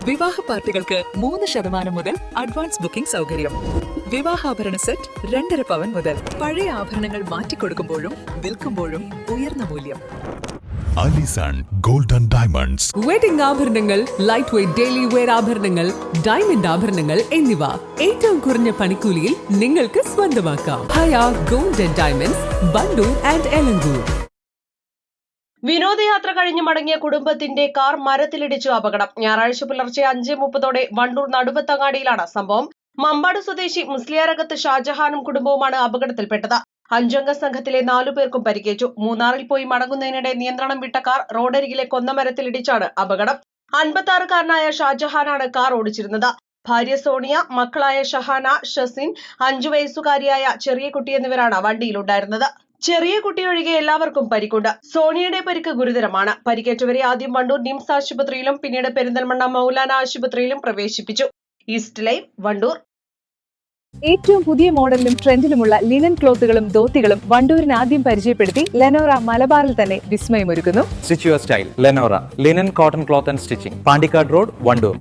വിവാഹ പാർട്ടികൾക്ക് 3% മുതൽ അഡ്വാൻസ് ബുക്കിംഗ് സൗകര്യം. വിവാഹാഭരണ സെറ്റ് 2.5 പവൻ മുതൽ. പഴയ ആഭരണങ്ങൾ മാറ്റിക്കൊടുക്കുമ്പോഴും വിൽക്കുമ്പോഴും ഉയർന്ന മൂല്യം. Alison golden diamonds. വെഡിംഗ് ആഭരണങ്ങൾ, ലൈറ്റ് വെയ്റ്റ് ഡെയിലി വെയർ ആഭരണങ്ങൾ, ഡയമണ്ട് ആഭരണങ്ങൾ എന്നിവ ഏറ്റവും കുറഞ്ഞ പണിക്കൂലിയിൽ നിങ്ങൾക്ക് സ്വന്തമാക്കാം. Haya golden diamonds, Bandoor and Elankur. വിനോദയാത്ര കഴിഞ്ഞ് മടങ്ങിയ കുടുംബത്തിന്റെ കാർ മരത്തിലിടിച്ചു അപകടം. ഞായറാഴ്ച പുലർച്ചെ 5:30 വണ്ടൂർ നടുവത്തങ്ങാടിയിലാണ് സംഭവം. മമ്പാട് സ്വദേശി മുസ്ലിയാരകത്ത് ഷാജഹാനും കുടുംബവുമാണ് അപകടത്തിൽപ്പെട്ടത്. 5-അംഗ സംഘത്തിലെ 4 പേർക്കും പരിക്കേറ്റു. മൂന്നാറിൽ പോയി മടങ്ങുന്നതിനിടെ നിയന്ത്രണം വിട്ട കാർ റോഡരികിലെ കൊന്നമരത്തിലിടിച്ചാണ് അപകടം. 56-കാരനായ ഷാജഹാനാണ് കാർ ഓടിച്ചിരുന്നത്. ഭാര്യ സോണിയ, മക്കളായ ഷഹാന, ഷസിൻ, 5 വയസ്സുകാരിയായ ചെറിയ കുട്ടി എന്നിവരാണ് വണ്ടിയിലുണ്ടായിരുന്നത്. ചെറിയ കുട്ടിയൊഴികെ എല്ലാവർക്കും പരിക്കുണ്ട്. സോണിയയുടെ പരിക്ക് ഗുരുതരമാണ്. പരിക്കേറ്റവരെ ആദ്യം വണ്ടൂർ നിംസ് ആശുപത്രിയിലും പിന്നീട് പെരിന്തൽമണ്ണ മൗലാന ആശുപത്രിയിലും പ്രവേശിപ്പിച്ചു. East live, Wandoor. ഏറ്റവും പുതിയ മോഡലിലും ട്രെൻഡിലുമുള്ള ലിനൻ ക്ലോത്തുകളും ധോത്തികളും വണ്ടൂരിന് ആദ്യം പരിചയപ്പെടുത്തി ലെനോറ മലബാറിൽ തന്നെ വിസ്മയമൊരുക്കുന്നു. Stitch your style Lenora linen cotton cloth and stitching, Pandikkad road, Wandoor.